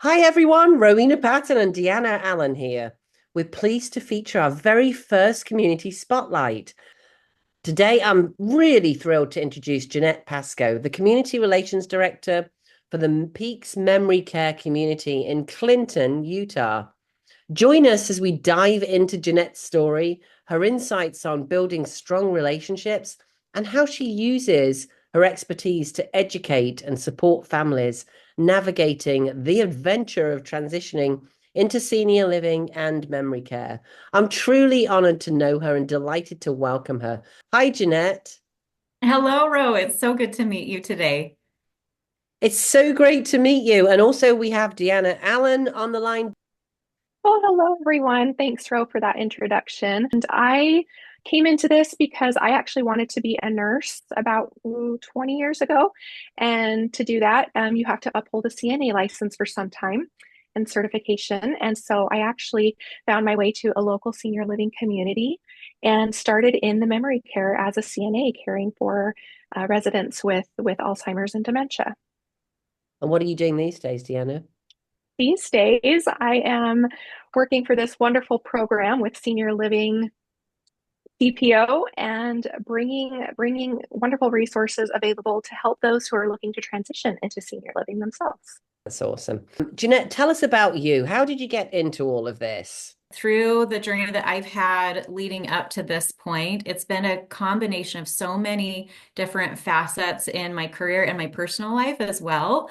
Hi everyone, Rowena Patton and Deanna Allen here. We're pleased to feature our very first community spotlight. Today, I'm really thrilled to introduce Jeanette Pascoe, the Community Relations Director for the Peaks Memory Care Community in Clinton, Utah. Join us as we dive into Jeanette's story, her insights on building strong relationships, and how she uses her expertise to educate and support families navigating the adventure of transitioning into senior living and memory care. I'm truly honored to know her and delighted to welcome her. Hi, Jeanette. Hello, Ro. It's so good to meet you today. It's so great to meet you. And also, we have Deanna Allen on the line. Well, hello everyone. Thanks, Ro, for that introduction. And I came into this because I actually wanted to be a nurse about 20 years ago. And to do that, you have to uphold a CNA license for some time and certification. And so I actually found my way to a local senior living community and started in the memory care as a CNA, caring for residents with Alzheimer's and dementia. And what are you doing these days, Deanna? These days, I am working for this wonderful program with Senior Living CPO and bringing wonderful resources available to help those who are looking to transition into senior living themselves. That's awesome. Jeanette, tell us about you. How did you get into all of this? Through the journey that I've had leading up to this point, it's been a combination of so many different facets in my career and my personal life as well.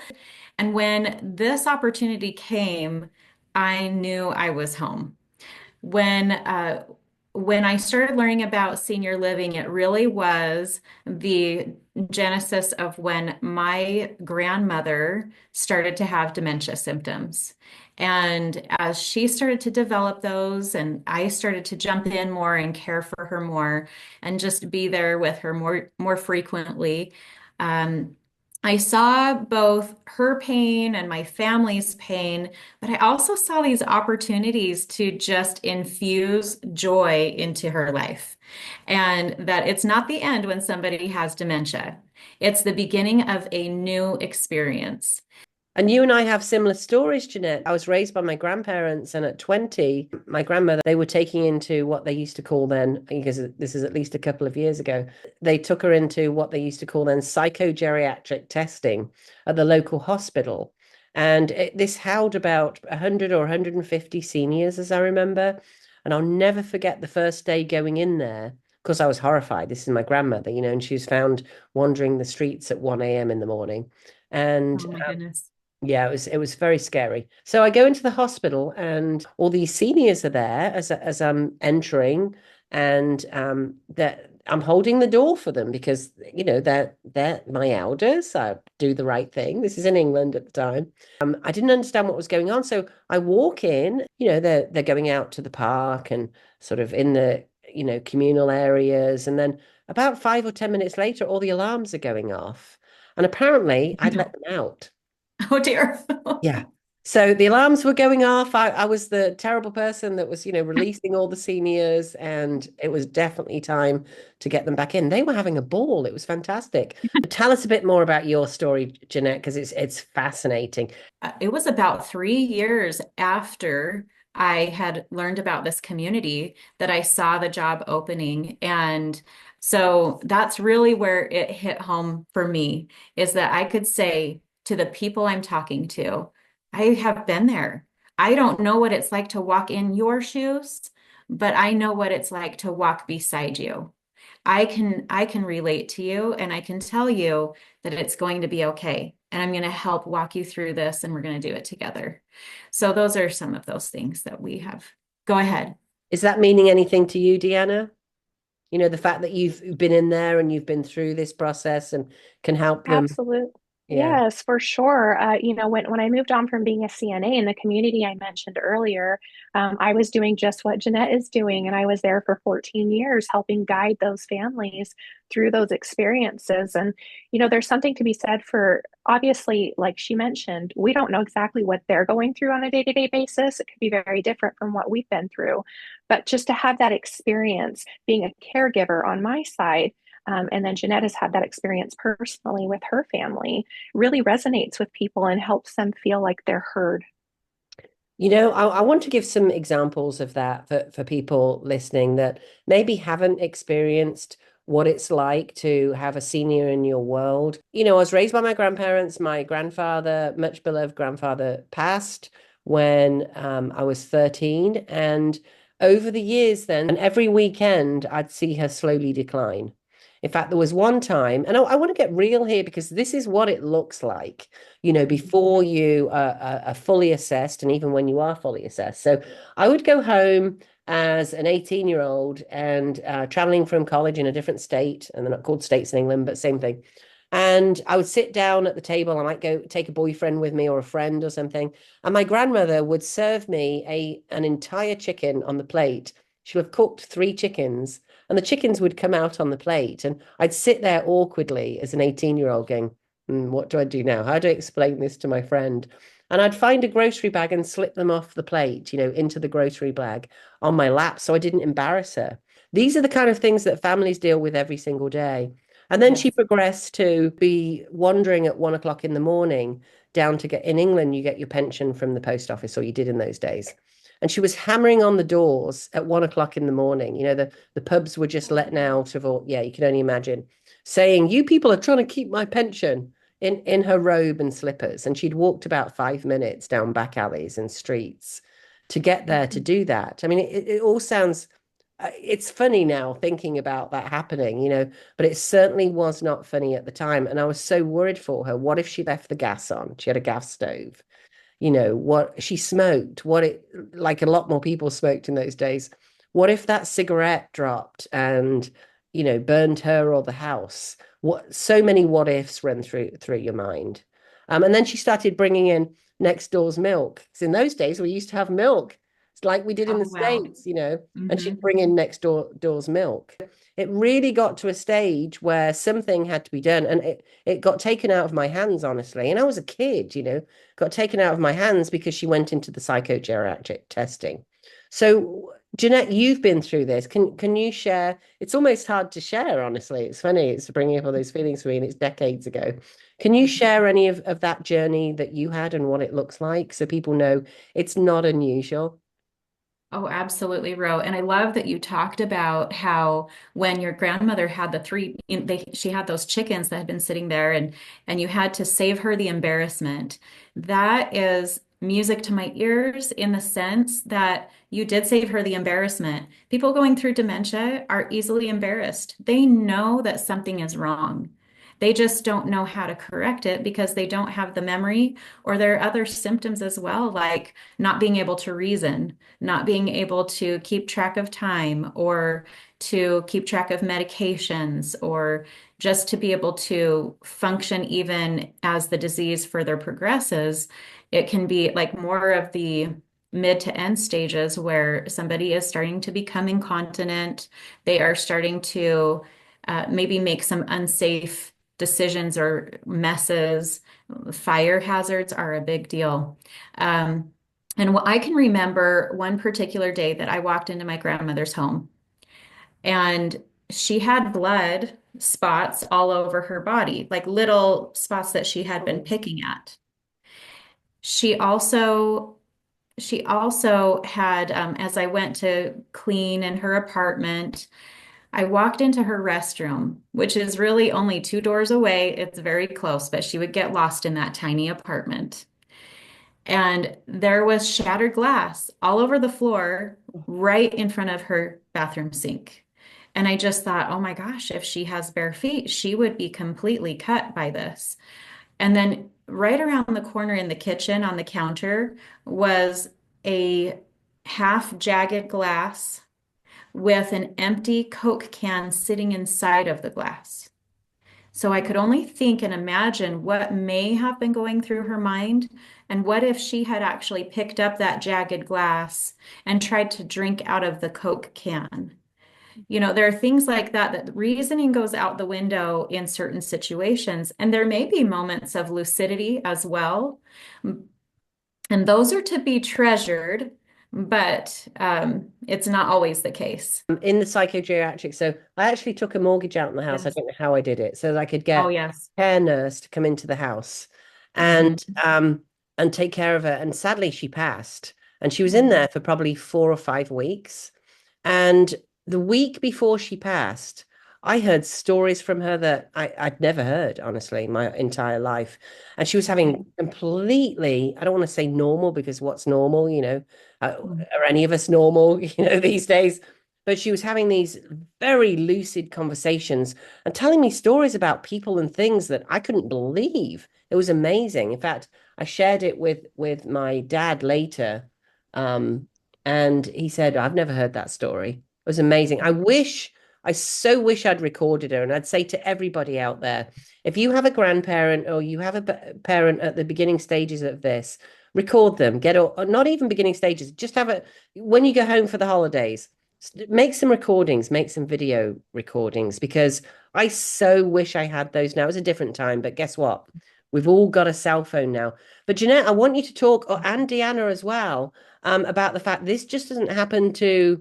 And when this opportunity came, I knew I was home. When uh, when I started learning about senior living, it really was the genesis of when my grandmother started to have dementia symptoms. And as she started to develop those, and I started to jump in more and care for her more and just be there with her more frequently, um, I saw both her pain and my family's pain, but I also saw these opportunities to just infuse joy into her life. And that it's not the end when somebody has dementia, it's the beginning of a new experience. And you and I have similar stories, Jeanette. I was raised by my grandparents, and at 20, my grandmother, they were taking into what they used to call then, because this is at least a couple of years ago, they took her into what they used to call then psychogeriatric testing at the local hospital. And this held about 100 or 150 seniors, as I remember. And I'll never forget the first day going in there because I was horrified. This is my grandmother, and she was found wandering the streets at 1 a.m. in the morning. And Oh my goodness. yeah, it was very scary. So I go into the hospital and all these seniors are there as I'm entering, and that I'm holding the door for them because they're my elders. I do the right thing. This is in England at the time. I didn't understand what was going on, so I walk in. They're going out to the park and sort of in the communal areas, and then about 5 or 10 minutes later, all the alarms are going off, and apparently I'd let them out. Oh dear. Yeah. So the alarms were going off. I was the terrible person that was, releasing all the seniors, and it was definitely time to get them back in. They were having a ball. It was fantastic. Tell us a bit more about your story, Jeanette, because it's fascinating. It was about 3 years after I had learned about this community that I saw the job opening. And so that's really where it hit home for me, is that I could say to the people I'm talking to, I have been there. I don't know what it's like to walk in your shoes, but I know what it's like to walk beside you. I can relate to you and I can tell you that it's going to be okay. And I'm going to help walk you through this and we're going to do it together. So those are some of those things that we have. Go ahead. Is that meaning anything to you, Deanna? The fact that you've been in there and you've been through this process and can help them. Absolutely. Yeah. Yes, for sure. When I moved on from being a CNA in the community I mentioned earlier, I was doing just what Jeanette is doing, and I was there for 14 years helping guide those families through those experiences. And, there's something to be said for, obviously, like she mentioned, we don't know exactly what they're going through on a day-to-day basis. It could be very different from what we've been through. But just to have that experience, being a caregiver on my side, and then Jeanette has had that experience personally with her family, really resonates with people and helps them feel like they're heard. I want to give some examples of that for people listening that maybe haven't experienced what it's like to have a senior in your world. I was raised by my grandparents. My grandfather, much beloved grandfather, passed when I was 13. And over the years, then, and every weekend, I'd see her slowly decline. In fact, there was one time, and I want to get real here because this is what it looks like before you are fully assessed, and even when you are fully assessed. So I would go home as an 18-year-old and traveling from college in a different state, and they're not called states in England, but same thing. And I would sit down at the table. I might go take a boyfriend with me or a friend or something. And my grandmother would serve me an entire chicken on the plate. She would have cooked three chickens, and the chickens would come out on the plate. And I'd sit there awkwardly as an 18-year-old going, what do I do now? How do I explain this to my friend? And I'd find a grocery bag and slip them off the plate, into the grocery bag on my lap so I didn't embarrass her. These are the kind of things that families deal with every single day. And then she Yes. progressed to be wandering at 1 o'clock in the morning down to get in England, you get your pension from the post office, or you did in those days. And she was hammering on the doors at 1 o'clock in the morning. The pubs were just letting out of all, yeah, you can only imagine, saying, "You people are trying to keep my pension," in her robe and slippers. And she'd walked about 5 minutes down back alleys and streets to get there to do that. I mean, it all sounds, it's funny now thinking about that happening, but it certainly was not funny at the time. And I was so worried for her. What if she left the gas on? She had a gas stove. What she smoked, like a lot more people smoked in those days. What if that cigarette dropped and, burned her or the house? So many what ifs run through your mind. And then she started bringing in next door's milk. Because in those days, we used to have milk. It's like we did in Oh, the wow. States, and she'd Hmm. bring in next door's milk. It really got to a stage where something had to be done. And it got taken out of my hands, honestly. And I was a kid, got taken out of my hands because she went into the psychogeriatric testing. So, Jeanette, you've been through this. Can you share? It's almost hard to share, honestly. It's funny. It's bringing up all those feelings for me, and it's decades ago. Can you share any of that journey that you had and what it looks like so people know it's not unusual? Oh, absolutely, Ro. And I love that you talked about how when your grandmother had she had those chickens that had been sitting there, and you had to save her the embarrassment. That is music to my ears in the sense that you did save her the embarrassment. People going through dementia are easily embarrassed. They know that something is wrong. They just don't know how to correct it because they don't have the memory, or there are other symptoms as well, like not being able to reason, not being able to keep track of time or to keep track of medications, or just to be able to function even as the disease further progresses. It can be like more of the mid to end stages where somebody is starting to become incontinent. They are starting to maybe make some unsafe decisions or messes. Fire hazards are a big deal. And I can remember one particular day that I walked into my grandmother's home, and she had blood spots all over her body, like little spots that she had been picking at. She also she also had, as I went to clean in her apartment, I walked into her restroom, which is really only two doors away. It's very close, but she would get lost in that tiny apartment. And there was shattered glass all over the floor, right in front of her bathroom sink. And I just thought, oh my gosh, if she has bare feet, she would be completely cut by this. And then right around the corner in the kitchen on the counter was a half jagged glass with an empty Coke can sitting inside of the glass. So I could only think and imagine what may have been going through her mind. And what if she had actually picked up that jagged glass and tried to drink out of the Coke can? There are things like that, that reasoning goes out the window in certain situations. And there may be moments of lucidity as well. And those are to be treasured, but it's not always the case. In the psychogeriatric, so I actually took a mortgage out on the house. I Yes. don't know how I did it, so that I could Oh, get yes. a care nurse to come into the house and Mhm. um and take care of her. And sadly, she passed. And she was in there for probably 4 or 5 weeks. And the week before she passed, I heard stories from her that I'd never heard, honestly, my entire life. And she was having completely, I don't want to say normal because what's normal, are any of us normal, these days? But she was having these very lucid conversations and telling me stories about people and things that I couldn't believe. It was amazing. In fact, I shared it with my dad later. Um, and he said, I've never heard that story. It was amazing. I so wish I'd recorded her. And I'd say to everybody out there, if you have a grandparent or you have a parent at the beginning stages of this, record them. Or not even beginning stages, just have it when you go home for the holidays. Make some recordings, make some video recordings because I so wish I had those now. It was a different time, but guess what? We've all got a cell phone now. But Jeanette, I want you to talk, and Deanna as well, about the fact this just doesn't happen to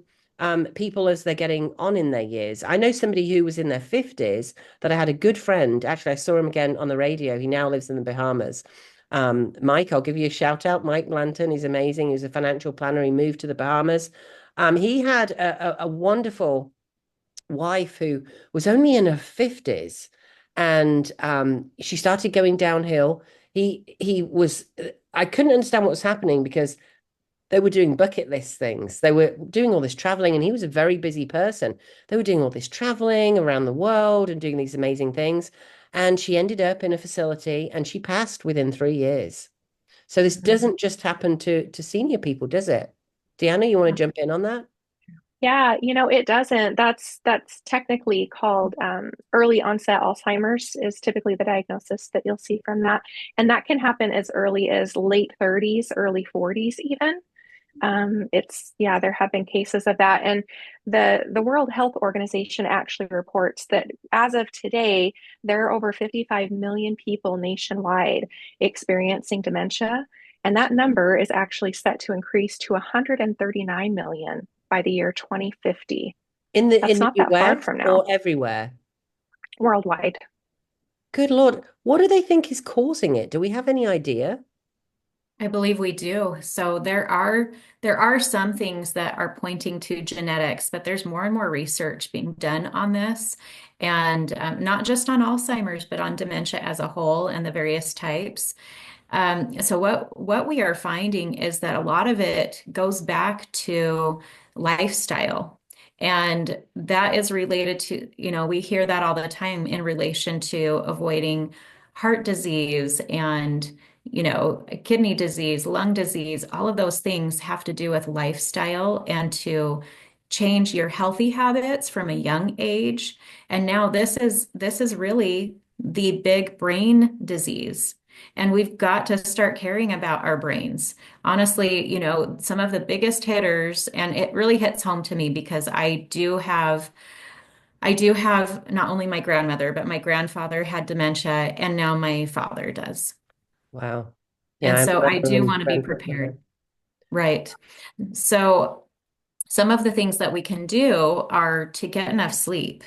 people as they're getting on in their years. I know somebody who was in their 50s that I had a good friend. Actually, I saw him again on the radio. He now lives in the Bahamas. Mike, I'll give you a shout out. Mike Blanton, he's amazing. He's a financial planner. He moved to the Bahamas. He had a wonderful wife who was only in her 50s and she started going downhill. He was I couldn't understand what was happening because they were doing bucket list things. They were doing all this traveling, and he was a very busy person. They were doing all this traveling around the world and doing these amazing things. And she ended up in a facility and she passed within 3 years. So this doesn't just happen to senior people, does it? Deanna, you want to jump in on that? Yeah, it doesn't. That's technically called early onset Alzheimer's is typically the diagnosis that you'll see from that. And that can happen as early as late 30s, early 40s even. There have been cases of that. And the World Health Organization actually reports that as of today, there are over 55 million people nationwide experiencing dementia. And that number is actually set to increase to 139 million by the year 2050. In That's the not that far US from now, or everywhere? worldwide. Good Lord. What do they think is causing it? Do we have any idea? I believe we do. So there are some things that are pointing to genetics, but there's more and more research being done on this, and not just on Alzheimer's, but on dementia as a whole and the various types. So what we are finding is that a lot of it goes back to lifestyle. And that is related to, we hear that all the time in relation to avoiding heart disease and, kidney disease, lung disease. All of those things have to do with lifestyle and to change your healthy habits from a young age. And now this is really the big brain disease. And we've got to start caring about our brains. Honestly, some of the biggest hitters, and it really hits home to me because I do have not only my grandmother, but my grandfather had dementia, and now my father does. Wow. Yeah, And I so I remember do when want to be grandpa. prepared. Right. So some of the things that we can do are to get enough sleep.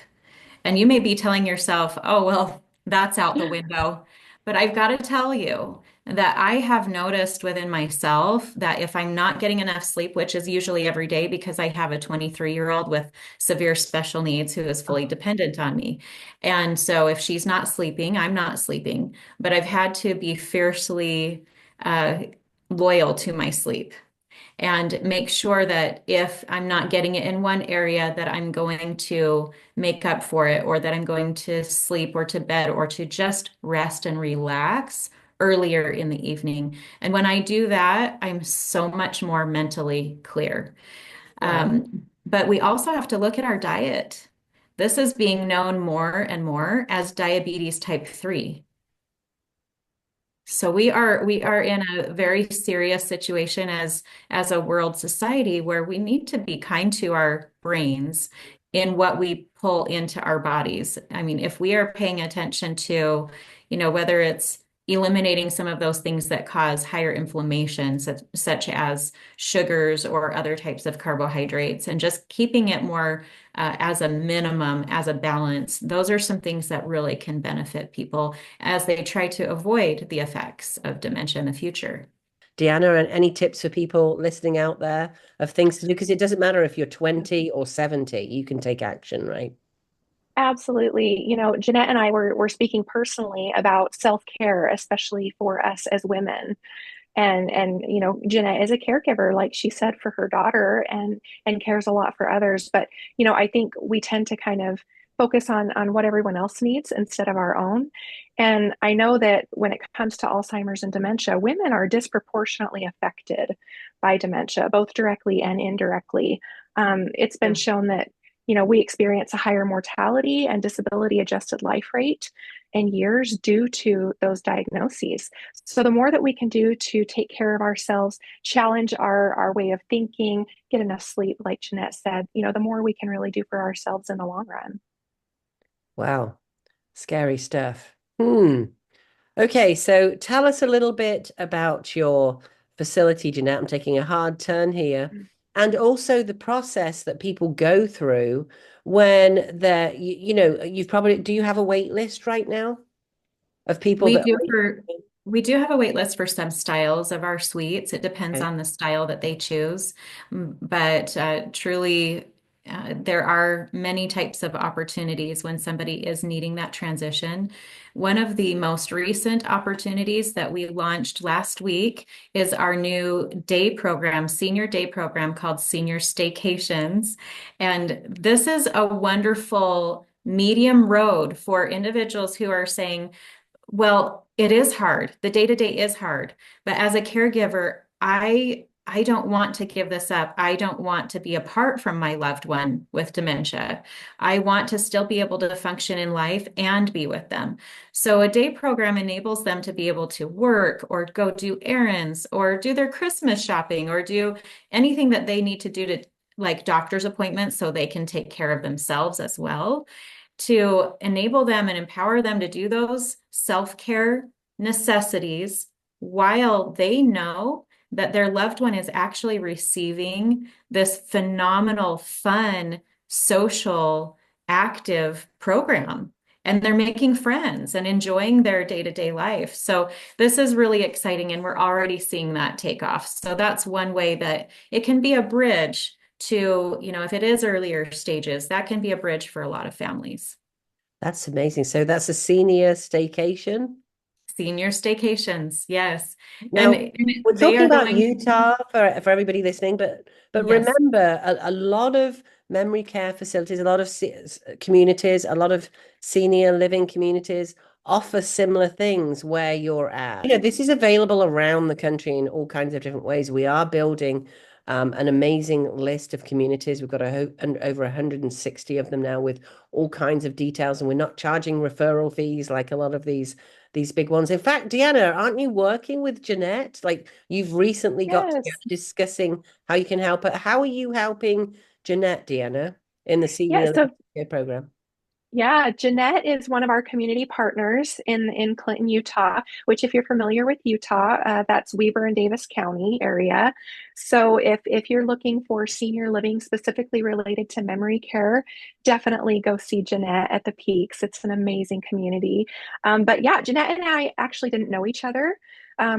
And you may be telling yourself, oh, well, that's out the window. But I've got to tell you that I have noticed within myself that if I'm not getting enough sleep, which is usually every day because I have a 23-year-old with severe special needs who is fully dependent on me. And so if she's not sleeping, I'm not sleeping. But I've had to be fiercely uh, loyal to my sleep and make sure that if I'm not getting it in one area, that I'm going to make up for it, or that I'm going to sleep or to bed or to just rest and relax earlier in the evening. And when I do that, I'm so much more mentally clear. Wow. But we also have to look at our diet. This is being known more and more as diabetes type 3. So we are in a very serious situation as a world society where we need to be kind to our brains in what we pull into our bodies. I mean, if we are paying attention to, whether it's eliminating some of those things that cause higher inflammation, such as sugars or other types of carbohydrates, and just keeping it more as a minimum, as a balance, those are some things that really can benefit people as they try to avoid the effects of dementia in the future. Deanna, and any tips for people listening out there of things to do? Because it doesn't matter if you're 20 or 70, you can take action, right? Absolutely. Jeanette and I were speaking personally about self-care, especially for us as women. And Jeanette is a caregiver, like she said, for her daughter and cares a lot for others. But I think we tend to kind of focus on what everyone else needs instead of our own. And I know that when it comes to Alzheimer's and dementia, women are disproportionately affected by dementia, both directly and indirectly. It's been shown that we experience a higher mortality and disability adjusted life rate and years due to those diagnoses. So the more that we can do to take care of ourselves, challenge our way of thinking, get enough sleep, like Jeanette said, the more we can really do for ourselves in the long run. Wow, scary stuff. Hmm. Okay, so tell us a little bit about your facility, Jeanette. I'm taking a hard turn here. And also the process that people go through when you've probably, do you have a wait list right now of people We that do are for we do have a wait list for some styles of our suites. It depends waiting? on the style that they choose. But truly, there are many types of opportunities when somebody is needing that transition. One of the most recent opportunities that we launched last week is our new day program, senior day program called Senior Staycations. And this is a wonderful medium road for individuals who are saying, well, it is hard. The day-to-day is hard. But as a caregiver, I don't want to give this up. I don't want to be apart from my loved one with dementia. I want to still be able to function in life and be with them. So a day program enables them to be able to work or go do errands or do their Christmas shopping or do anything that they need to do to like doctor's appointments so they can take care of themselves as well, to enable them and empower them to do those self-care necessities while they know that their loved one is actually receiving this phenomenal, fun, social, active program. And they're making friends and enjoying their day-to-day life. So this is really exciting, and we're already seeing that take off. So that's one way that it can be a bridge to, if it is earlier stages, that can be a bridge for a lot of families. That's amazing. So that's a senior staycation. Senior staycations, yes. And, Now, and we're they talking are about going, Utah for everybody listening, but yes. remember a lot of memory care facilities, a lot of communities, a lot of senior living communities offer similar things where you're at. This is available around the country in all kinds of different ways. We are building an amazing list of communities. We've got over 160 of them now with all kinds of details, and we're not charging referral fees like a lot of these big ones. In fact, Deanna, aren't you working with Jeanette? Like you've recently got together Yes. discussing how you can help her. How are you helping Jeanette, Deanna, in the Yeah. senior So care program? Yeah, Jeanette is one of our community partners in Clinton, Utah, which if you're familiar with Utah, that's Weber and Davis County area. So if you're looking for senior living specifically related to memory care, definitely go see Jeanette at the Peaks. It's an amazing community. But yeah, Jeanette and I actually didn't know each other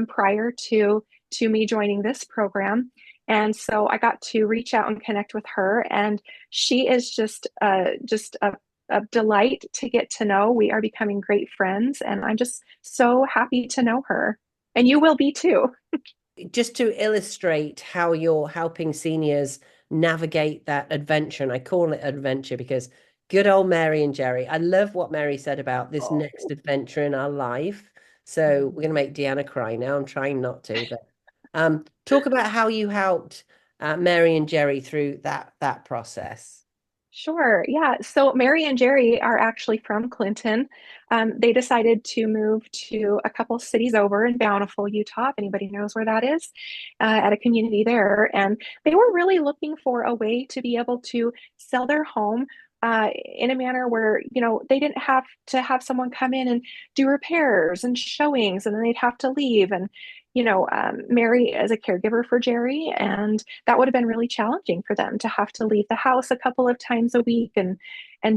prior to me joining this program. And so I got to reach out and connect with her, and she is just a delight to get to know. We are becoming great friends, and I'm just so happy to know her. And you will be too. Just to illustrate how you're helping seniors navigate that adventure, and I call it adventure because good old Mary and Jerry. I love what Mary said about this next adventure in our life. So we're going to make Deanna cry now. I'm trying not to, but talk about how you helped Mary and Jerry through that process. Sure. Yeah. So Mary and Jerry are actually from Clinton. They decided to move to a couple cities over in Bountiful, Utah, if anybody knows where that is, at a community there. And they were really looking for a way to be able to sell their home in a manner where, they didn't have to have someone come in and do repairs and showings, and then they'd have to leave. And, Mary is a caregiver for Jerry, and that would have been really challenging for them to have to leave the house a couple of times a week and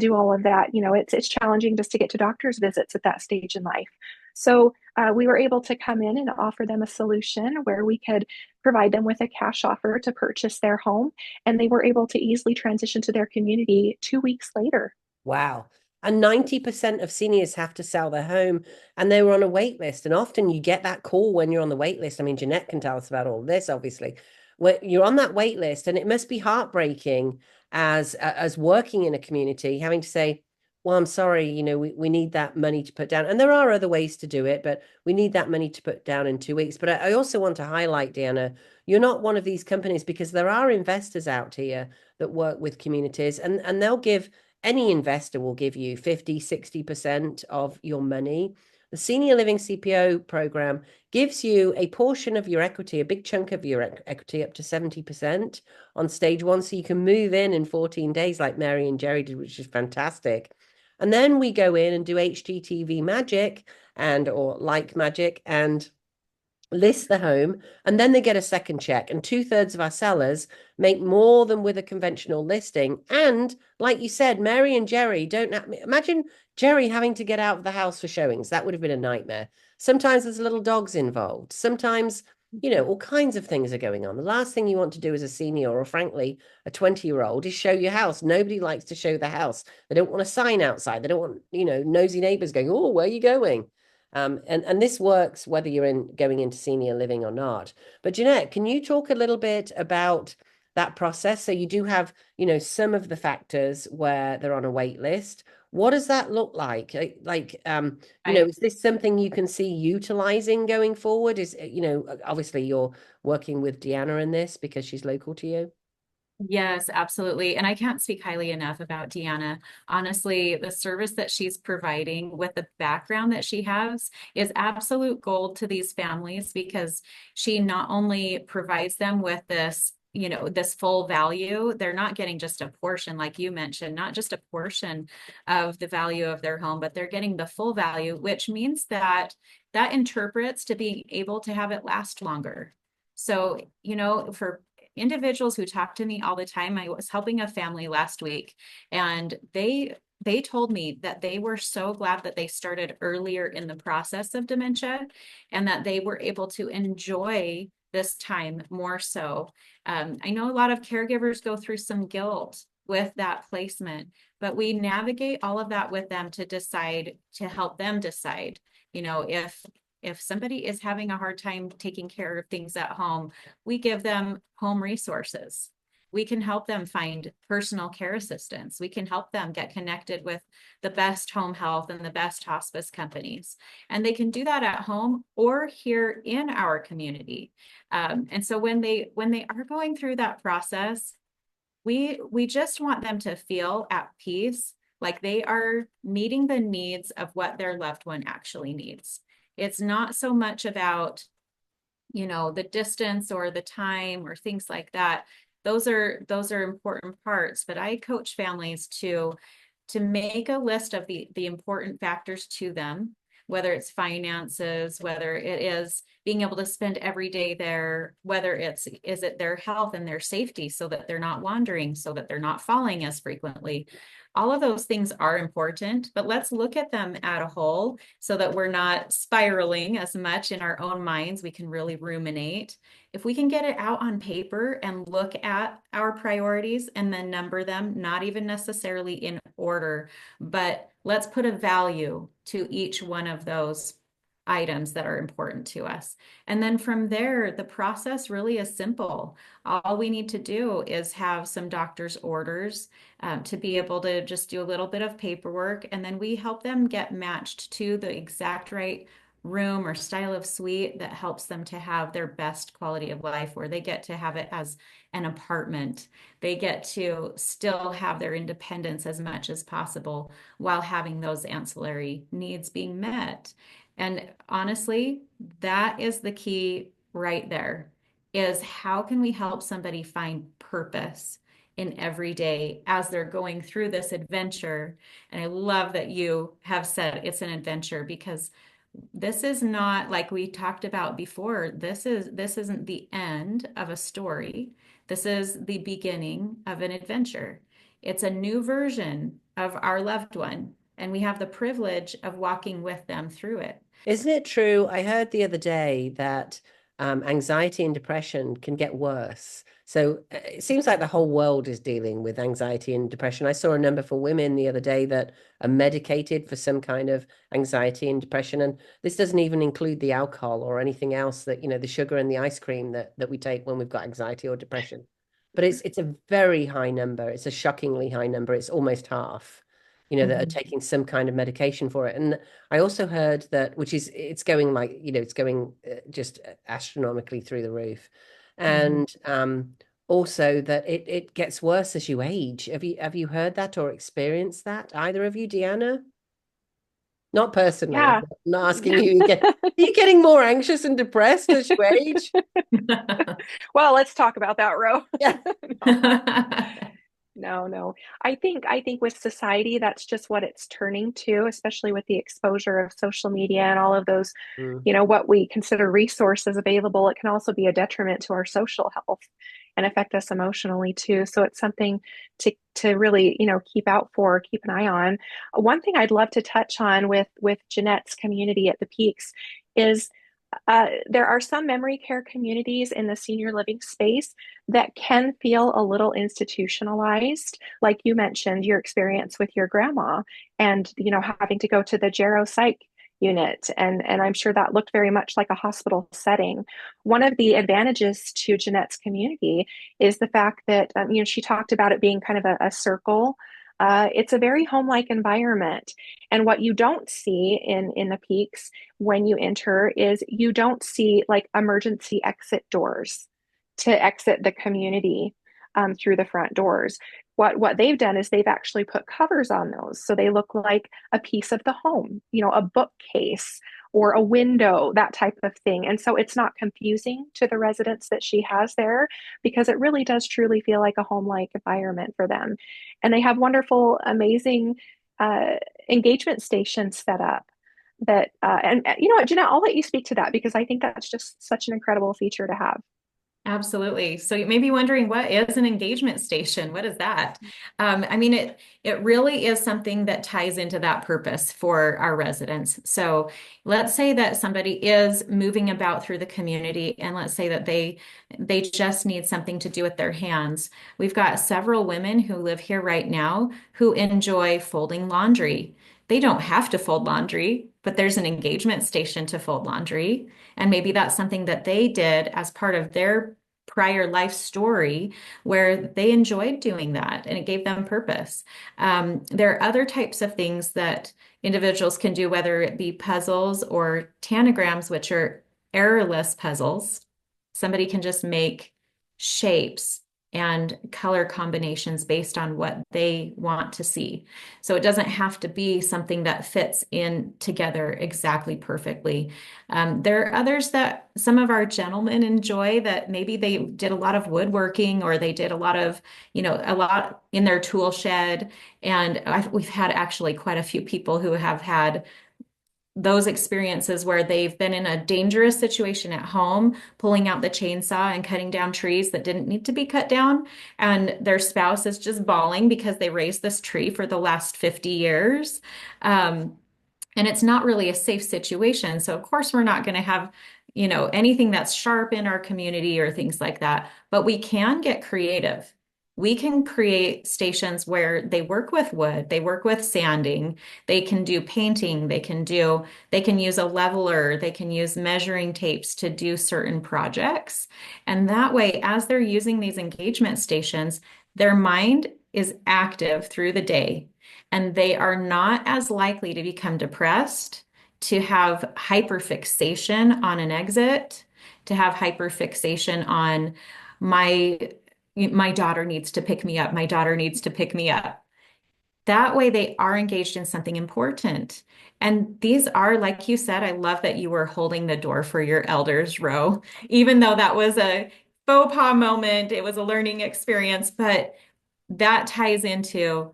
do all of that. It's challenging just to get to doctor's visits at that stage in life. So we were able to come in and offer them a solution where we could provide them with a cash offer to purchase their home, and they were able to easily transition to their community 2 weeks later. Wow. And 90% of seniors have to sell their home and they were on a wait list. And often you get that call when you're on the wait list. I mean, Jeanette can tell us about all this, obviously. Where you're on that wait list, and it must be heartbreaking as working in a community, having to say, well, I'm sorry, we need that money to put down. And there are other ways to do it, but we need that money to put down in 2 weeks. But I also want to highlight, Deanna, you're not one of these companies, because there are investors out here that work with communities, and they'll give, any investor will give you 50, 60% of your money. The Senior Living CPO program gives you a portion of your equity, a big chunk of your equity, up to 70% on stage one. So you can move in 14 days like Mary and Jerry did, which is fantastic. And then we go in and do HGTV magic or like magic and list the home, and then they get a second check. And 2/3 of our sellers make more than with a conventional listing. And like you said, Mary and Jerry don't imagine Jerry having to get out of the house for showings. That would have been a nightmare. Sometimes there's little dogs involved. Sometimes, all kinds of things are going on. The last thing you want to do as a senior, or frankly, a 20-year-old, is show your house. Nobody likes to show the house. They don't want a sign outside. They don't want, nosy neighbors going, oh, where are you going? And this works whether you're going into senior living or not. But Jeanette, can you talk a little bit about that process? So you do have, some of the factors where they're on a wait list. What does that look like? Is this something you can see utilizing going forward? Obviously you're working with Deanna in this because she's local to you. Yes, absolutely. And I can't speak highly enough about Deanna. Honestly, the service that she's providing with the background that she has is absolute gold to these families, because she not only provides them with this, this full value. They're not getting just a portion, like you mentioned, not just a portion of the value of their home, but they're getting the full value, which means that interprets to being able to have it last longer. So, for individuals who talk to me all the time. I was helping a family last week, and they told me that they were so glad that they started earlier in the process of dementia, and that they were able to enjoy this time more so. I know a lot of caregivers go through some guilt with that placement, but we navigate all of that with them to help them decide, if somebody is having a hard time taking care of things at home, we give them home resources. We can help them find personal care assistance. We can help them get connected with the best home health and the best hospice companies. And they can do that at home or here in our community. And so when they are going through that process, we just want them to feel at peace, like they are meeting the needs of what their loved one actually needs. It's not so much about, the distance or the time or things like that. Those are important parts, but I coach families to make a list of the important factors to them, whether it's finances, whether it is being able to spend every day there, whether is it their health and their safety so that they're not wandering, so that they're not falling as frequently. All of those things are important, but let's look at them at a whole so that we're not spiraling as much in our own minds. We can really ruminate. If we can get it out on paper and look at our priorities and then number them, not even necessarily in order, but let's put a value to each one of those items that are important to us. And then from there, the process really is simple. All we need to do is have some doctor's orders to be able to just do a little bit of paperwork. And then we help them get matched to the exact right room or style of suite that helps them to have their best quality of life, where they get to have it as an apartment. They get to still have their independence as much as possible while having those ancillary needs being met. And honestly, that is the key right there, is how can we help somebody find purpose in every day as they're going through this adventure? And I love that you have said it's an adventure, because this is not, like we talked about before, this isn't the end of a story. This is the beginning of an adventure. It's a new version of our loved one, and we have the privilege of walking with them through it. Isn't it true? I heard the other day that anxiety and depression can get worse. So it seems like the whole world is dealing with anxiety and depression. I saw a number for women the other day that are medicated for some kind of anxiety and depression. And this doesn't even include the alcohol or anything else that, the sugar and the ice cream that we take when we've got anxiety or depression. But it's a very high number. It's a shockingly high number. It's almost half, that are Mhm. taking some kind of medication for it. And I also heard that, which is, it's going like, it's going just astronomically through the roof. Mhm. And also that it gets worse as you age. Have you heard that or experienced that? Either of you, Deanna? Not personally. I'm Yeah. not asking you. Are you getting more anxious and depressed as you age? Well, let's talk about that, Ro. Yeah. No. No. I think with society, that's just what it's turning to, especially with the exposure of social media and all of those, Mm. what we consider resources available. It can also be a detriment to our social health and affect us emotionally too. So it's something to really, keep out for, keep an eye on. One thing I'd love to touch on with Jeanette's community at the Peaks is there are some memory care communities in the senior living space that can feel a little institutionalized, like you mentioned your experience with your grandma and having to go to the geropsych unit, and I'm sure that looked very much like a hospital setting. One of the advantages to Jeanette's community is the fact that she talked about it being kind of a circle. It's a very home-like environment, and what you don't see in the Peaks when you enter is you don't see like emergency exit doors to exit the community through the front doors. What they've done is they've actually put covers on those, so they look like a piece of the home, a bookcase or a window, that type of thing. And so it's not confusing to the residents that she has there because it really does truly feel like a home-like environment for them. And they have wonderful, amazing uh, engagement stations set up that and you know what, Jeanette, I'll let you speak to that because I think that's just such an incredible feature to have. Absolutely. So you may be wondering, what is an engagement station? What is that? I mean, it really is something that ties into that purpose for our residents. So let's say that somebody is moving about through the community, and let's say that they just need something to do with their hands. We've got several women who live here right now who enjoy folding laundry. They don't have to fold laundry, but there's an engagement station to fold laundry. And maybe that's something that they did as part of their prior life story where they enjoyed doing that and it gave them purpose. There are other types of things that individuals can do, whether it be puzzles or tanagrams, which are errorless puzzles. Somebody can just make shapes and color combinations based on what they want to see. So it doesn't have to be something that fits in together exactly perfectly. There are others that some of our gentlemen enjoy that maybe they did a lot of woodworking or they did a lot of, a lot in their tool shed. And we've had actually quite a few people who have had those experiences where they've been in a dangerous situation at home, pulling out the chainsaw and cutting down trees that didn't need to be cut down. And their spouse is just bawling because they raised this tree for the last 50 years. Um, and it's not really a safe situation. So of course we're not going to have, anything that's sharp in our community or things like that, but we can get creative. We can create stations where they work with wood, they work with sanding, they can do painting, they can use a leveler, they can use measuring tapes to do certain projects. And that way, as they're using these engagement stations, their mind is active through the day and they are not as likely to become depressed, to have hyperfixation on an exit, to have hyperfixation on my my daughter needs to pick me up, my daughter needs to pick me up. That way they are engaged in something important. And these are, like you said, I love that you were holding the door for your elders, Ro, even though that was a faux pas moment, it was a learning experience, but that ties into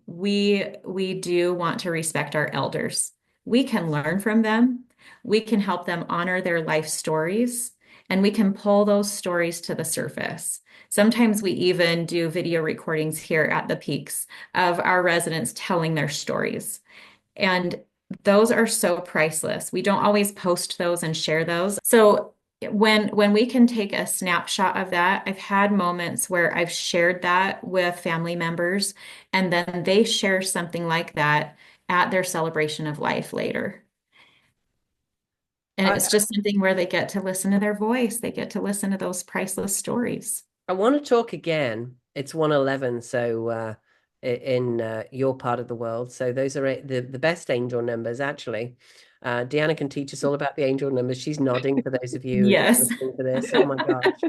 we do want to respect our elders. We can learn from them. We can help them honor their life stories, and we can pull those stories to the surface. Sometimes we even do video recordings here at the Peaks of our residents telling their stories. And those are so priceless. We don't always post those and share those. So when we can take a snapshot of that, I've had moments where I've shared that with family members, and then they share something like that at their celebration of life later. And I, it's just something where they get to listen to their voice. They get to listen to those priceless stories. I want to talk again. It's 111, so in your part of the world. So those are the best angel numbers, actually. Deanna can teach us all about the angel numbers. She's nodding for those of you Yes. listening to this. Oh my gosh.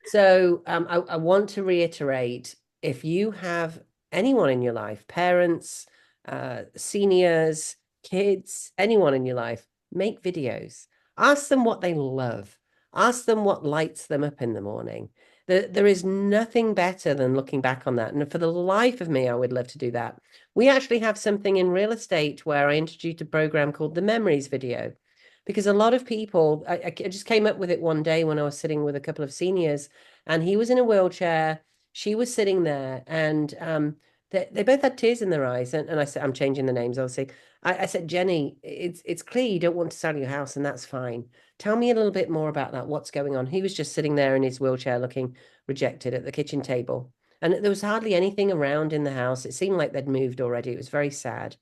So I want to reiterate, if you have anyone in your life, parents, seniors, kids, anyone in your life, make videos. Ask them what they love. Ask them what lights them up in the morning. There is nothing better than looking back on that. And for the life of me, I would love to do that. We actually have something in real estate where I introduced a program called the Memories Video. Because a lot of people, I just came up with it one day when I was sitting with a couple of seniors, and he was in a wheelchair, she was sitting there, and they both had tears in their eyes. And I said, I'm changing the names, obviously. I said, Jenny, it's clear you don't want to sell your house, and that's fine. Tell me a little bit more about that. What's going on? He was just sitting there in his wheelchair looking rejected at the kitchen table. And there was hardly anything around in the house. It seemed like they'd moved already. It was very sad.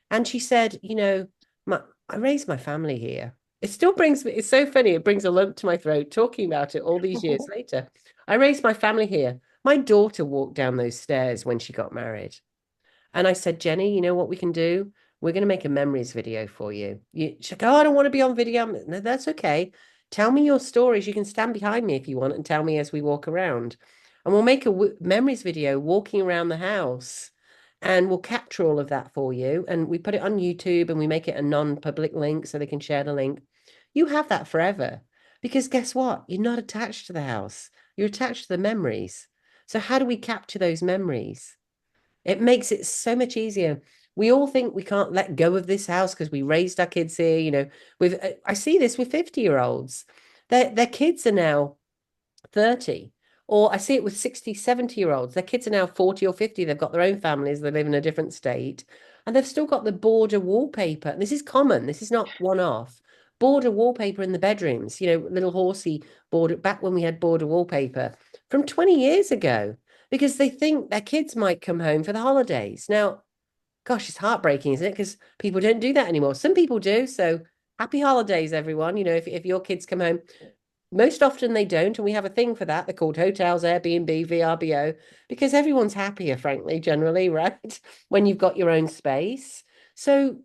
And she said, I raised my family here. It still brings me, it's so funny. It brings a lump to my throat talking about it all these years later. I raised my family here. My daughter walked down those stairs when she got married. And I said, Jenny, you know what we can do? We're going to make a memories video for you. She's like, oh, I don't want to be on video. No, that's okay. Tell me your stories. You can stand behind me if you want and tell me as we walk around. And we'll make a memories video walking around the house, and we'll capture all of that for you. And we put it on YouTube and we make it a non-public link so they can share the link. You have that forever, because guess what? You're not attached to the house. You're attached to the memories. So how do we capture those memories? It makes it so much easier. We all think we can't let go of this house because we raised our kids here. With I see this with 50-year-olds. Their kids are now 30. Or I see it with 60, 70-year-olds. Their kids are now 40 or 50. They've got their own families. They live in a different state. And they've still got the border wallpaper. And this is common. This is not one off. Border wallpaper in the bedrooms, little horsey border, back when we had border wallpaper from 20 years ago, because they think their kids might come home for the holidays. Now, gosh, it's heartbreaking, isn't it? Because people don't do that anymore. Some people do. So happy holidays, everyone. If your kids come home, most often they don't, and we have a thing for that. They're called hotels, Airbnb, VRBO, because everyone's happier, frankly, generally, right? When you've got your own space. So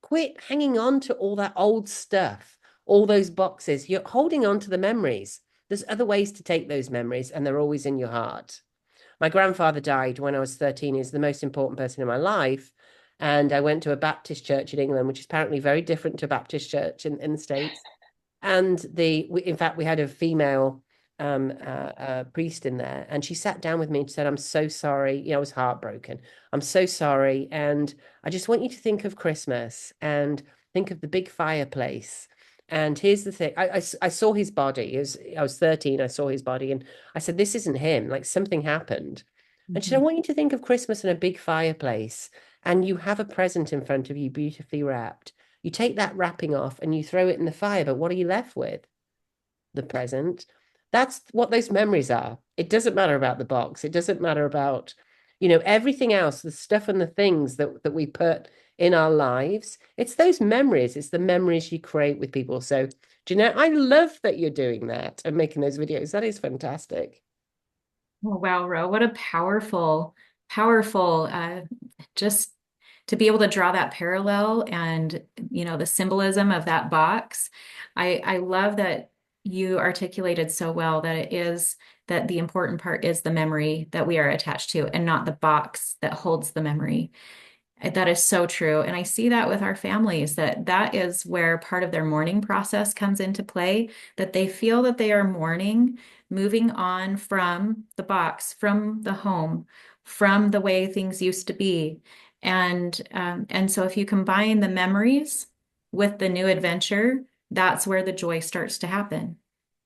quit hanging on to all that old stuff, all those boxes. You're holding on to the memories. There's other ways to take those memories, and they're always in your heart. My grandfather died when I was 13. He's the most important person in my life. And I went to a Baptist church in England, which is apparently very different to a Baptist church in the States. And in fact, we had a female priest in there, and she sat down with me and said, I'm so sorry. I was heartbroken. I'm so sorry. And I just want you to think of Christmas and think of the big fireplace. And here's the thing. I saw his body. I was 13. I saw his body. And I said, this isn't him. Like, something happened. And she said, I want you to think of Christmas in a big fireplace. And you have a present in front of you, beautifully wrapped. You take that wrapping off and you throw it in the fire, but what are you left with? The present. That's what those memories are. It doesn't matter about the box. It doesn't matter about, everything else, the stuff and the things that we put in our lives. It's those memories. It's the memories you create with people. So, Jeanette, I love that you're doing that and making those videos. That is fantastic. Oh, wow, Ro, what a powerful, just to be able to draw that parallel and, the symbolism of that box. I love that you articulated so well that it is that the important part is the memory that we are attached to and not the box that holds the memory. That is so true. And I see that with our families, that is where part of their mourning process comes into play, that they feel that they are mourning, moving on from the box, from the home, from the way things used to be. And so if you combine the memories with the new adventure, that's where the joy starts to happen.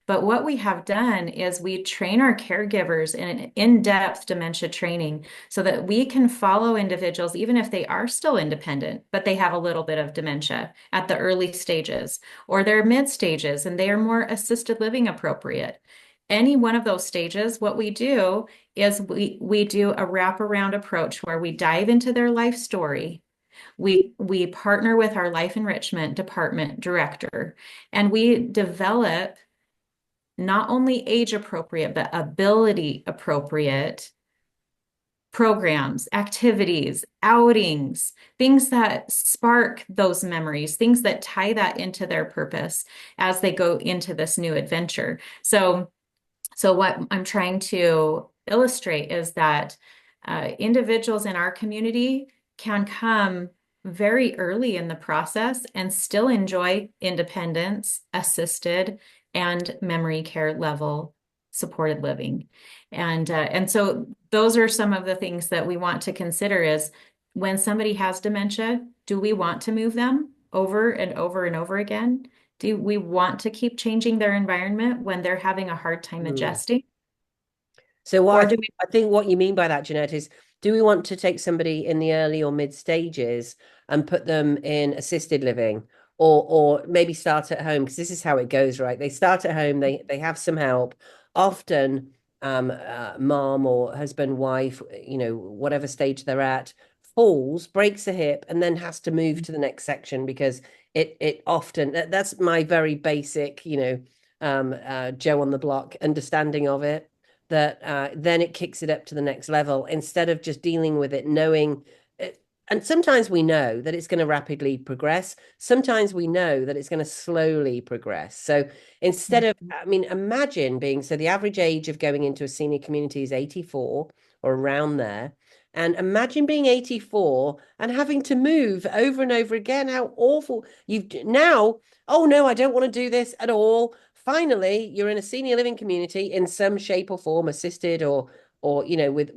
But what we have done is we train our caregivers in an in-depth dementia training so that we can follow individuals, even if they are still independent, but they have a little bit of dementia at the early stages or their mid stages and they are more assisted living appropriate. Any one of those stages, what we do is we do a wraparound approach where we dive into their life story. We partner with our life enrichment department director and we develop not only age appropriate, but ability appropriate programs, activities, outings, things that spark those memories, things that tie that into their purpose as they go into this new adventure. So what I'm trying to illustrate is that individuals in our community can come very early in the process and still enjoy independence, assisted, and memory care level supported living. And so those are some of the things that we want to consider is when somebody has dementia, do we want to move them over and over and over again? Do we want to keep changing their environment when they're having a hard time Mm. adjusting? So Or what do we I think what you mean by that, Jeanette, is do we want to take somebody in the early or mid stages and put them in assisted living, or maybe start at home? Because this is how it goes, right? They start at home, they have some help. Often, mom or husband, wife, whatever stage they're at, falls, breaks a hip, and then has to move to the next section because it often that's my very basic, Joe on the block understanding of it that then it kicks it up to the next level instead of just dealing with it, knowing it. And sometimes we know that it's going to rapidly progress. Sometimes we know that it's going to slowly progress. So instead of, I mean, imagine being, so the average age of going into a senior community is 84 or around there. And imagine being 84 and having to move over and over again. How awful. You've now, oh no, I don't want to do this at all. Finally, you're in a senior living community in some shape or form, assisted or with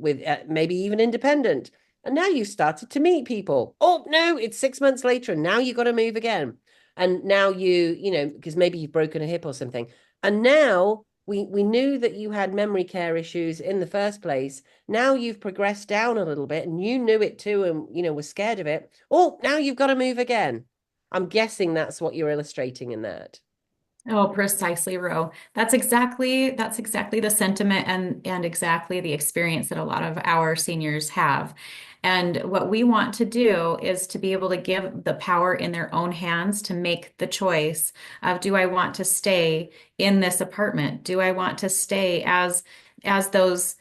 maybe even independent. And now you've started to meet people. Oh no, it's 6 months later, and now you've got to move again. And now because maybe you've broken a hip or something. And now we knew that you had memory care issues in the first place. Now you've progressed down a little bit, and you knew it too, and were scared of it. Oh, now you've got to move again. I'm guessing that's what you're illustrating in that. Oh, precisely, Ro. That's exactly the sentiment and exactly the experience that a lot of our seniors have. And what we want to do is to be able to give the power in their own hands to make the choice of do I want to stay in this apartment? Do I want to stay as those,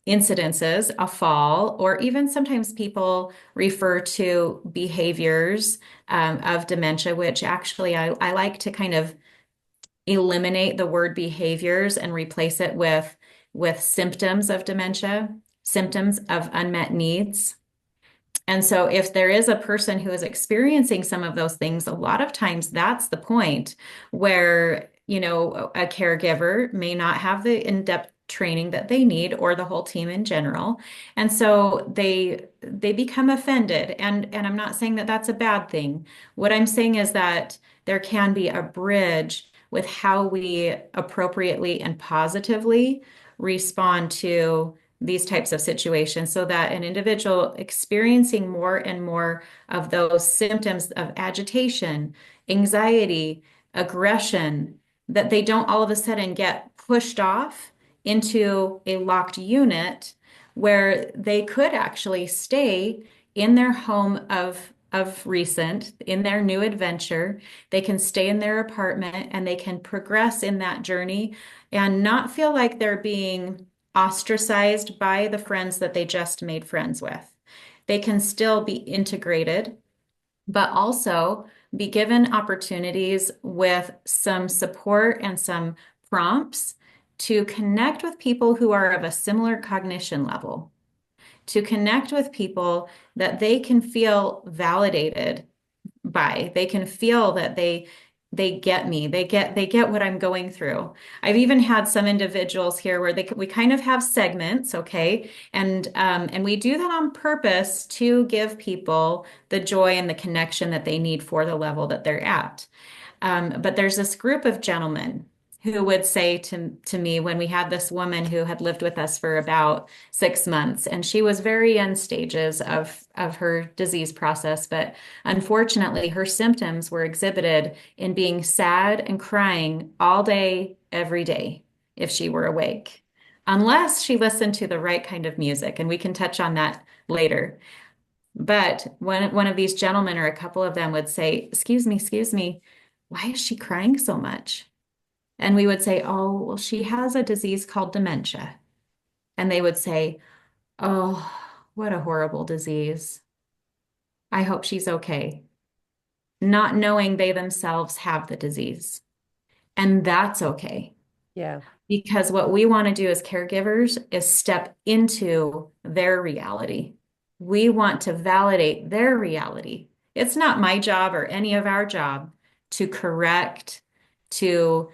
incidences, a fall, or even sometimes people refer to behaviors of dementia, which actually I like to kind of eliminate the word behaviors and replace it with symptoms of dementia, symptoms of unmet needs. And so if there is a person who is experiencing some of those things, a lot of times that's the point where, a caregiver may not have the in-depth training that they need or the whole team in general. And so they become offended. And I'm not saying that that's a bad thing. What I'm saying is that there can be a bridge with how we appropriately and positively respond to these types of situations so that an individual experiencing more and more of those symptoms of agitation, anxiety, aggression, that they don't all of a sudden get pushed off into a locked unit where they could actually stay in their home of recent, in their new adventure. They can stay in their apartment and they can progress in that journey and not feel like they're being ostracized by the friends that they just made friends with. They can still be integrated, but also be given opportunities with some support and some prompts to connect with people who are of a similar cognition level, to connect with people that they can feel validated by. They can feel that they get me. They get what I'm going through. I've even had some individuals here where we kind of have segments, okay, and we do that on purpose to give people the joy and the connection that they need for the level that they're at. But there's this group of gentlemen who would say to me when we had this woman who had lived with us for about 6 months, and she was very in stages of her disease process, but unfortunately her symptoms were exhibited in being sad and crying all day, every day, if she were awake, unless she listened to the right kind of music, and we can touch on that later. But when one of these gentlemen or a couple of them would say, excuse me, why is she crying so much? And we would say, oh, well, she has a disease called dementia. And they would say, oh, what a horrible disease. I hope she's okay. Not knowing they themselves have the disease. And that's okay. Yeah. Because what we want to do as caregivers is step into their reality. We want to validate their reality. It's not my job or any of our job to correct, to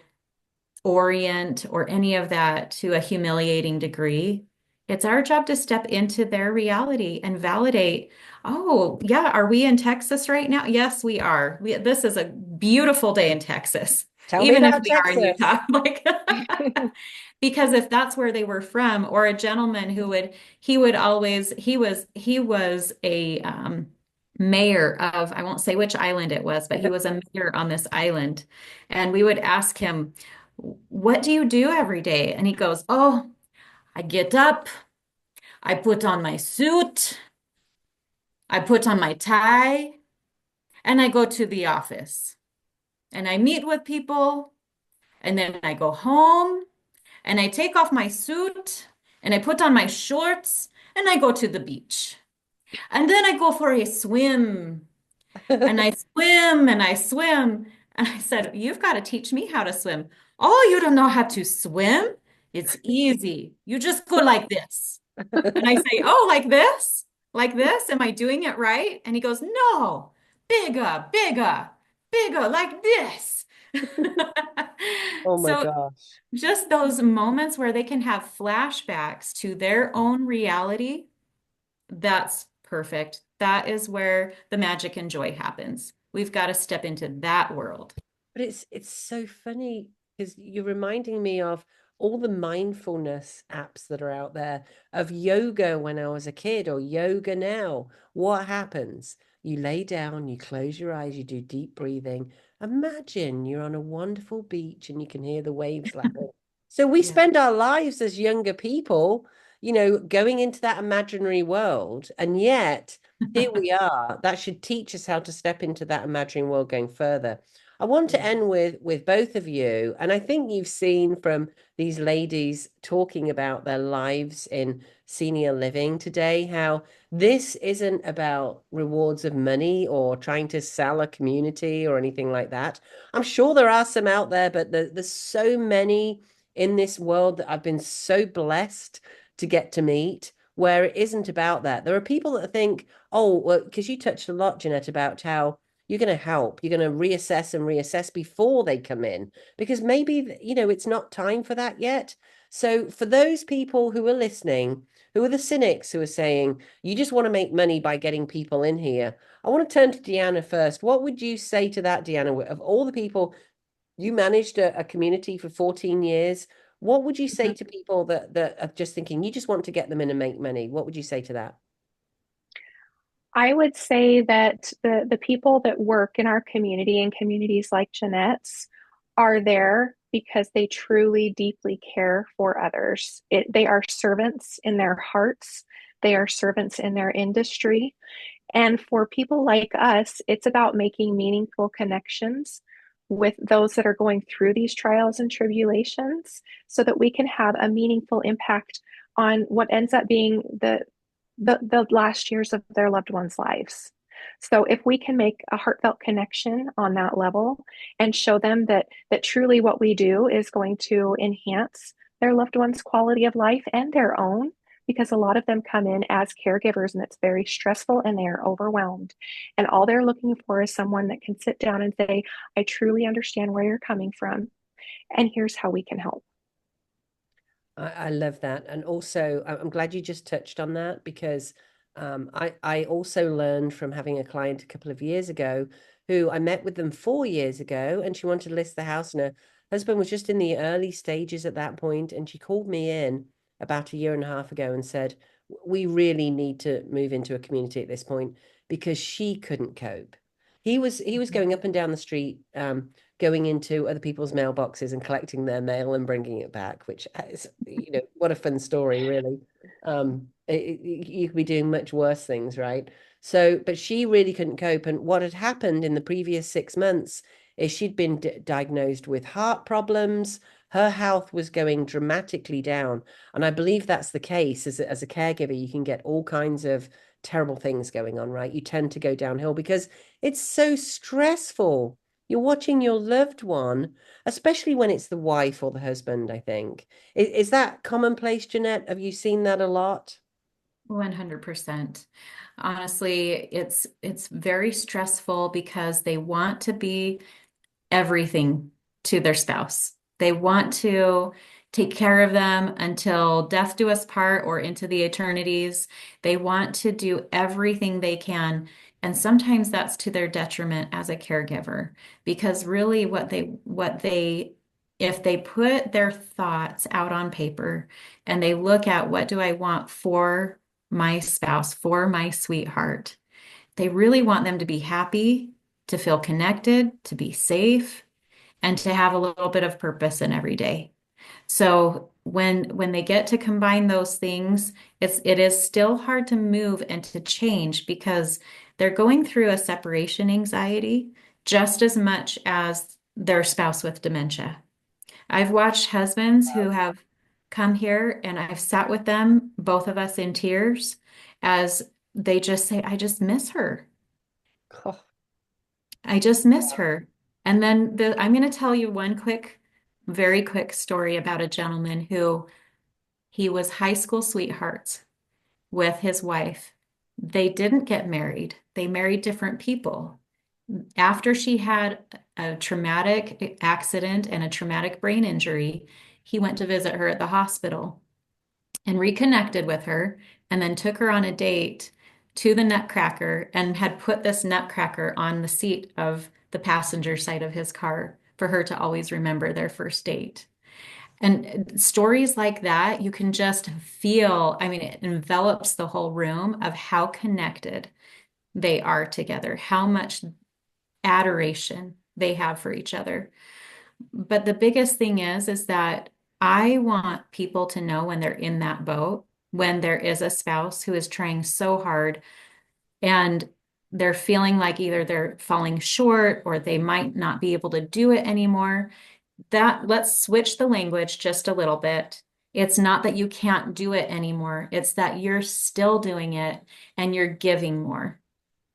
orient, or any of that to a humiliating degree. It's our job to step into their reality and validate, oh, yeah, are we in Texas right now? Yes, we are. This is a beautiful day in Texas, Tell me even if about we are in Texas. Utah. Like, because if that's where they were from, or a gentleman who would, he would always, he was a mayor of, I won't say which island it was, but he was a mayor on this island. And we would ask him, what do you do every day? And he goes, oh, I get up, I put on my suit, I put on my tie, and I go to the office. And I meet with people, and then I go home, and I take off my suit, and I put on my shorts, and I go to the beach. And then I go for a swim, and I swim, and I swim. And I said, you've got to teach me how to swim. Oh, you don't know how to swim? It's easy. You just go like this. And I say, oh, like this? Like this? Am I doing it right? And he goes, no, bigger, bigger, bigger, like this. Oh my So gosh. just those moments where they can have flashbacks to their own reality, that's perfect. That is where the magic and joy happens. We've got to step into that world. But it's so funny because you're reminding me of all the mindfulness apps that are out there of yoga when I was a kid or yoga now. What happens? You lay down, you close your eyes, you do deep breathing. Imagine you're on a wonderful beach and you can hear the waves lapping. So we Yeah. spend our lives as younger people, going into that imaginary world, and yet here we are. That should teach us how to step into that imaginary world going further. I want to Yeah. end with both of you, and I think you've seen from these ladies talking about their lives in senior living today how this isn't about rewards of money or trying to sell a community or anything like that. I'm sure there are some out there, but there's so many in this world that I've been so blessed to get to meet where it isn't about that. There are people that think, oh, well, because you touched a lot, Jeanette, about how you're going to help, you're going to reassess before they come in, because maybe, it's not time for that yet. So for those people who are listening, who are the cynics who are saying, you just want to make money by getting people in here, I want to turn to Deanna first. What would you say to that, Deanna? Of all the people, you managed a community for 14 years. What would you say Mhm. to people that are just thinking, you just want to get them in and make money? What would you say to that? I would say that the people that work in our community and communities like Jeanette's are there because they truly deeply care for others. They are servants in their hearts. They are servants in their industry. And for people like us, it's about making meaningful connections with those that are going through these trials and tribulations so that we can have a meaningful impact on what ends up being the last years of their loved ones' lives. So if we can make a heartfelt connection on that level and show them that truly what we do is going to enhance their loved ones' quality of life and their own, because a lot of them come in as caregivers and it's very stressful and they are overwhelmed. And all they're looking for is someone that can sit down and say, I truly understand where you're coming from, and here's how we can help. I love that. And also, I'm glad you just touched on that because I also learned from having a client a couple of years ago who I met with them 4 years ago, and she wanted to list the house, and her husband was just in the early stages at that point, and she called me in about a year and a half ago and said, we really need to move into a community at this point because she couldn't cope. He was going up and down the street, going into other people's mailboxes and collecting their mail and bringing it back, which is, what a fun story, really. You could be doing much worse things, right? So, but she really couldn't cope. And what had happened in the previous 6 months is she'd been diagnosed with heart problems. Her health was going dramatically down. And I believe that's the case. As a caregiver, you can get all kinds of terrible things going on, right? You tend to go downhill because it's so stressful. You're watching your loved one, especially when it's the wife or the husband, I think. Is that commonplace, Jeanette? Have you seen that a lot? 100%. Honestly, it's very stressful because they want to be everything to their spouse. They want to take care of them until death do us part or into the eternities. They want to do everything they can. And sometimes that's to their detriment as a caregiver, because really if they put their thoughts out on paper and they look at what do I want for my spouse, for my sweetheart, they really want them to be happy, to feel connected, to be safe, and to have a little bit of purpose in every day. So when they get to combine those things, it is still hard to move and to change because they're going through a separation anxiety just as much as their spouse with dementia. I've watched husbands who have come here and I've sat with them, both of us in tears, as they just say, I just miss her. Oh, I just miss her. And then I'm going to tell you one very quick story about a gentleman who he was high school sweethearts with his wife. They didn't get married. They married different people. After she had a traumatic accident and a traumatic brain injury, he went to visit her at the hospital and reconnected with her and then took her on a date to the Nutcracker and had put this Nutcracker on the seat of the passenger side of his car for her to always remember their first date. And stories like that, you can just feel, I mean, it envelops the whole room of how connected they are together, how much adoration they have for each other. But the biggest thing is that I want people to know when they're in that boat, when there is a spouse who is trying so hard and they're feeling like either they're falling short or they might not be able to do it anymore, that let's switch the language just a little bit. It's not that you can't do it anymore. It's that you're still doing it and you're giving more.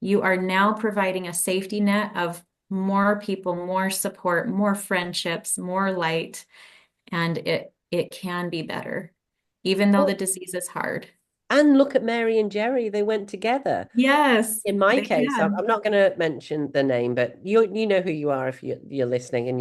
You are now providing a safety net of more people, more support, more friendships, more light, and it can be better, even though the well, disease is hard. and look at Mary and Jerry, they went together. Yes, In my they case, can. I'm not going to mention the name, but you know who you are if you're listening, and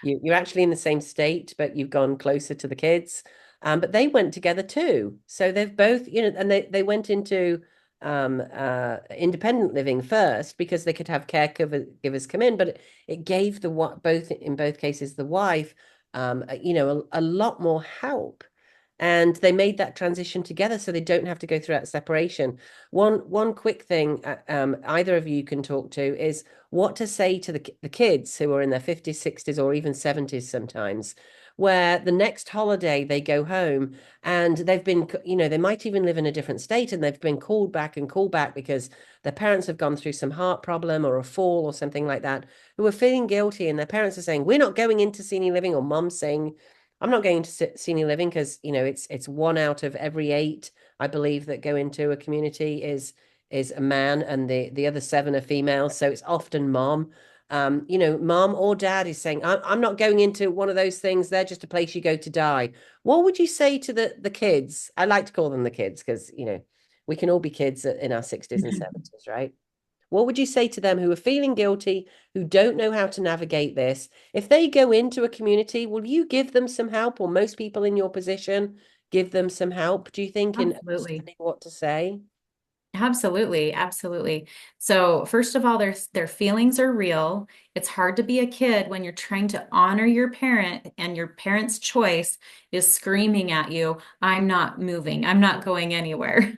you're actually in the same state, but you've gone closer to the kids. But they went together too, so they've both, and they went into independent living first because they could have givers come in, but it gave the what both in both cases the wife, a lot more help. And they made that transition together so they don't have to go through that separation. One quick thing either of you can talk to is what to say to the kids who are in their 50s, 60s, or even 70s sometimes, where the next holiday they go home and they've been, they might even live in a different state and they've been called back because their parents have gone through some heart problem or a fall or something like that, who are feeling guilty, and their parents are saying, we're not going into senior living, or mom's saying, I'm not going to senior living because it's one out of every eight, I believe, that go into a community is a man, and the other seven are females. So it's often mom. Mom or dad is saying, I'm not going into one of those things. They're just a place you go to die. What would you say to the kids? I like to call them the kids because we can all be kids in our 60s and 70s, right? What would you say to them who are feeling guilty, who don't know how to navigate this? If they go into a community, will you give them some help, or most people in your position give them some help, do you think, in Absolutely. understanding what to say? Absolutely, absolutely. So first of all, their feelings are real. It's hard to be a kid when you're trying to honor your parent and your parent's choice is screaming at you, I'm not moving, I'm not going anywhere.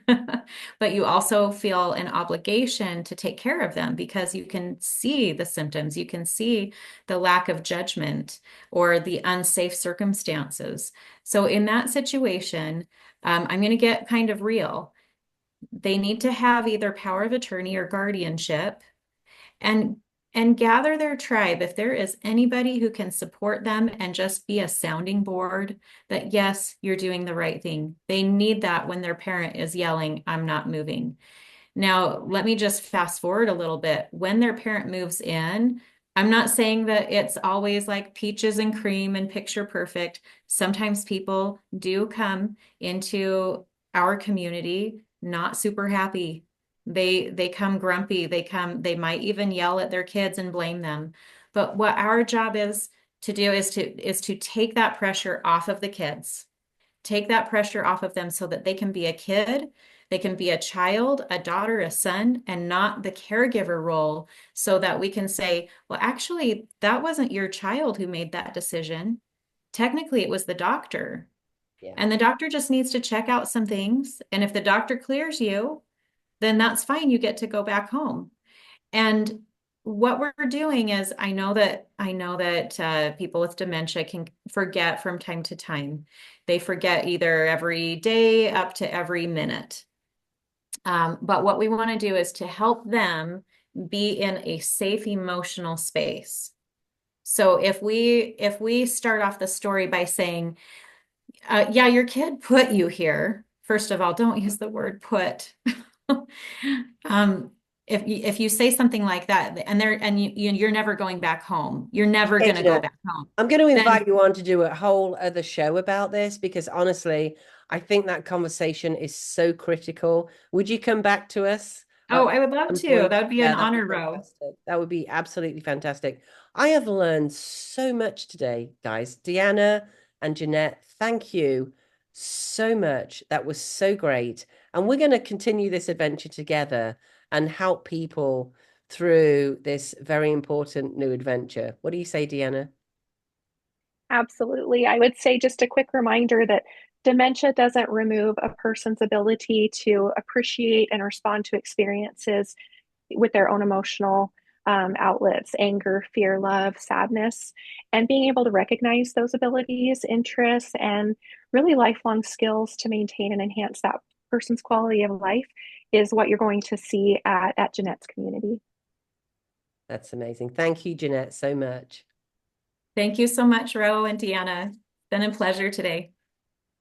But you also feel an obligation to take care of them because you can see the symptoms, you can see the lack of judgment or the unsafe circumstances. So in that situation, I'm going to get kind of real. They need to have either power of attorney or guardianship and gather their tribe. If there is anybody who can support them and just be a sounding board that yes, you're doing the right thing. They need that when their parent is yelling, I'm not moving. Now, let me just fast forward a little bit. When their parent moves in, I'm not saying that it's always like peaches and cream and picture perfect. Sometimes people do come into our community not super happy. They come grumpy. They might even yell at their kids and blame them. But what our job is to do is to take that pressure off of the kids, take that pressure off of them so that they can be a kid, they can be a child, a daughter, a son, and not the caregiver role, so that we can say, well, actually, that wasn't your child who made that decision. Technically, it was the doctor. Yeah. And the doctor just needs to check out some things. And if the doctor clears you, then that's fine. You get to go back home. And what we're doing is, I know that people with dementia can forget from time to time. They forget either every day up to every minute. But what we want to do is to help them be in a safe emotional space. So if we start off the story by saying, yeah, your kid put you here. First of all, don't use the word put. Um, if you say something like that and you're never going back home, you're never Hey, going to go Jeanette, back home, I'm going to then invite you on to do a whole other show about this because honestly, I think that conversation is so critical. Would you come back to us oh, at I would love some to. point? That would be an Yeah, that'd be honor row. fantastic. That would be absolutely fantastic. I have learned so much today, guys. Deanna and Jeanette, thank you so much. That was so great. And we're going to continue this adventure together and help people through this very important new adventure. What do you say, Deanna? Absolutely. I would say just a quick reminder that dementia doesn't remove a person's ability to appreciate and respond to experiences with their own emotional outlets, anger, fear, love, sadness, and being able to recognize those abilities, interests, and really lifelong skills to maintain and enhance that person's quality of life is what you're going to see at Jeanette's community. That's amazing. Thank you, Jeanette, so much. Thank you so much, Ro and Deanna. It's been a pleasure today.